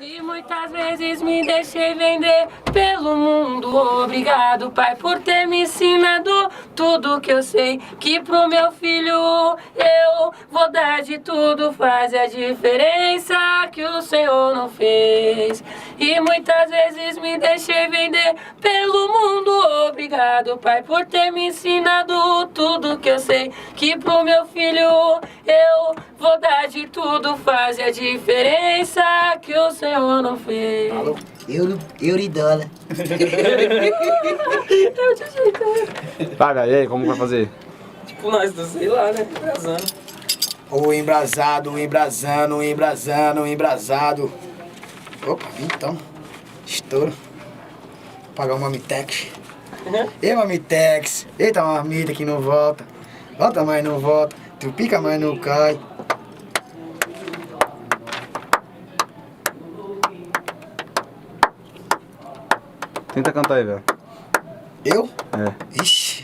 E muitas vezes me deixei vender pelo mundo. Obrigado, pai, por ter me ensinado tudo que eu sei. Que pro meu filho eu vou dar de tudo. Faz a diferença que o Senhor não fez. E muitas vezes me deixei vender pelo mundo. Obrigado, pai, por ter me ensinado tudo que eu sei. Que pro meu filho eu vou dar de tudo. Faz a diferença que o Senhor não fez. Alô? Euro e dólar. Eu te ajeitei. Vai, velho, e aí, como vai fazer? Tipo nós dois, sei lá, né? Embrasando. O embrasado, embrasando, embrasando, embrasado. Opa, então. Estouro. Vou pagar o Mamitex. E Mamitex. Eita, uma marmita que não volta. Volta, mas não volta. Tu pica, mas não cai. Tenta cantar aí, velho. Eu? É. Ixi.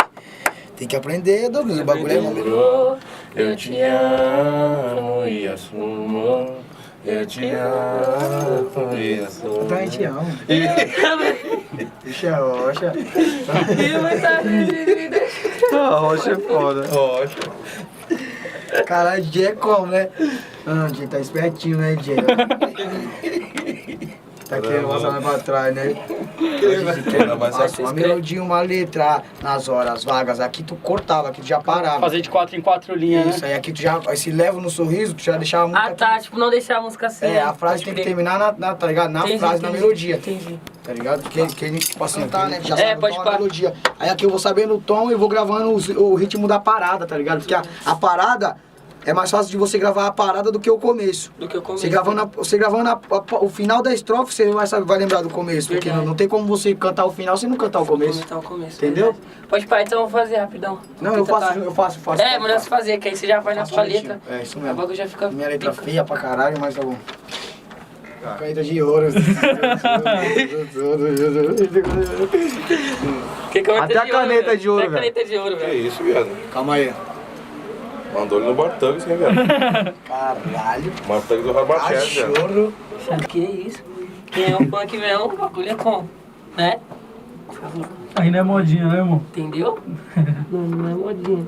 Tem que aprender, Douglas. O bagulho é bom. Eu te amo e assumo. Eu te amo e assumo. Então a gente ama. Puxa, rocha. E muitas vezes me deixei. Ah, rocha é foda. Caralho, DJ é como, né? Ah, DJ tá espertinho, né, DJ? Tá querendo passar mais pra trás, né? Uma melodia, uma letra nas horas vagas. Aqui tu cortava, aqui tu já parava. Fazer de 4 em 4 linhas, Isso, né? aí aqui tu já... Esse leva no sorriso, tu já deixava a música... Ah, tá, tipo, não deixar a música assim. É, a frase tem que terminar na tá ligado? Na Entendi, frase, na entendi, melodia. entendi. Tá ligado? Porque a gente, tipo assim, tá, né? Já É, sabe pode o tom, a parar. melodia. Aí aqui eu vou sabendo o tom e vou gravando o ritmo da parada, tá ligado? Porque a parada é mais fácil de você gravar a parada do que o começo. Do que eu começo. Você gravando o final da estrofe, você vai lembrar do começo. Porque Verdade. não tem como você cantar o final sem não cantar o começo. Comentar o começo. Entendeu? verdade. Pode parar, então eu vou fazer rapidão. Não, eu faço. É, melhor você fazer, que aí você já vai na Faço sua direitinho. letra. É, isso O mesmo. bagulho já fica... Minha letra pica. feia pra caralho, mas tá bom. Caneta de ouro. Que caneta Até a caneta velho? de ouro, Até a caneta de ouro, Que velho. isso, viado? Calma aí. Mandou ele no Bartug, sim, viado. Caralho. Bartug do Rabachete, viado. Cachorro. Sabe o que é isso? Quem é um funk mesmo, o bagulho é com, né? Por favor. Aí não é modinha, né, irmão? Entendeu? Não é modinha.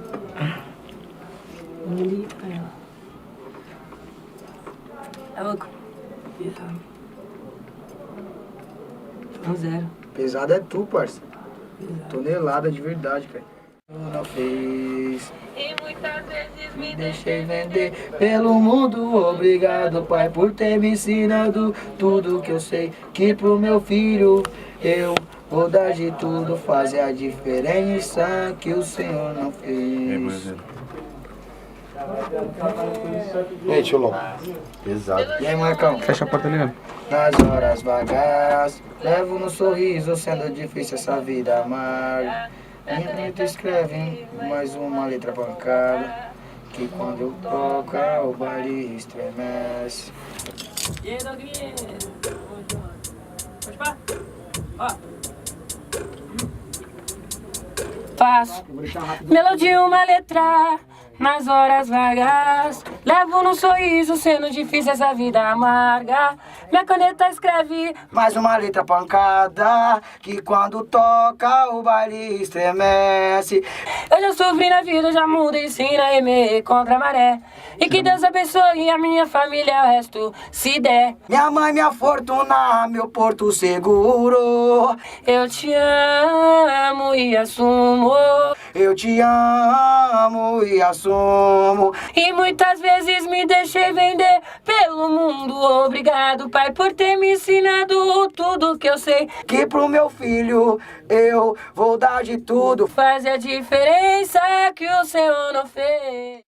Ali, aí, ó. É louco. Pesado. Zero. Pesado é tu, parça. Tonelada de verdade, cara. Não fez. E muitas vezes me Deixei vender pelo mundo. Obrigado, pai, por ter me ensinado tudo que eu sei. Que pro meu filho eu vou dar de tudo. Fazer a diferença que o Senhor não fez. E aí, Tchulão? Pesado. E aí, Marcão? Fecha a porta ali, ó. Nas horas vagas, levo no sorriso, sendo difícil essa vida amarga. Minha letra escreve mais uma letra pancada, que quando toca o baile estremece. E aí, Doguinha? Pode parar? Ó. Faço melodia, uma letra nas horas vagas. Levo no sorriso, sendo difícil essa vida amarga. Minha caneta escreve Mais uma letra pancada, que quando toca o baile estremece. eu já sofri na vida, já mudei sim na remer contra a maré. E que Deus abençoe a minha família, o resto se der. Minha mãe, minha fortuna, meu porto seguro. Eu te amo e assumo. Eu te amo e assumo. E muitas vezes me deixei vender pelo mundo. Obrigado, pai, por ter me ensinado tudo que eu sei. Que pro meu filho eu vou dar de tudo. Faz a diferença que o Senhor não fez.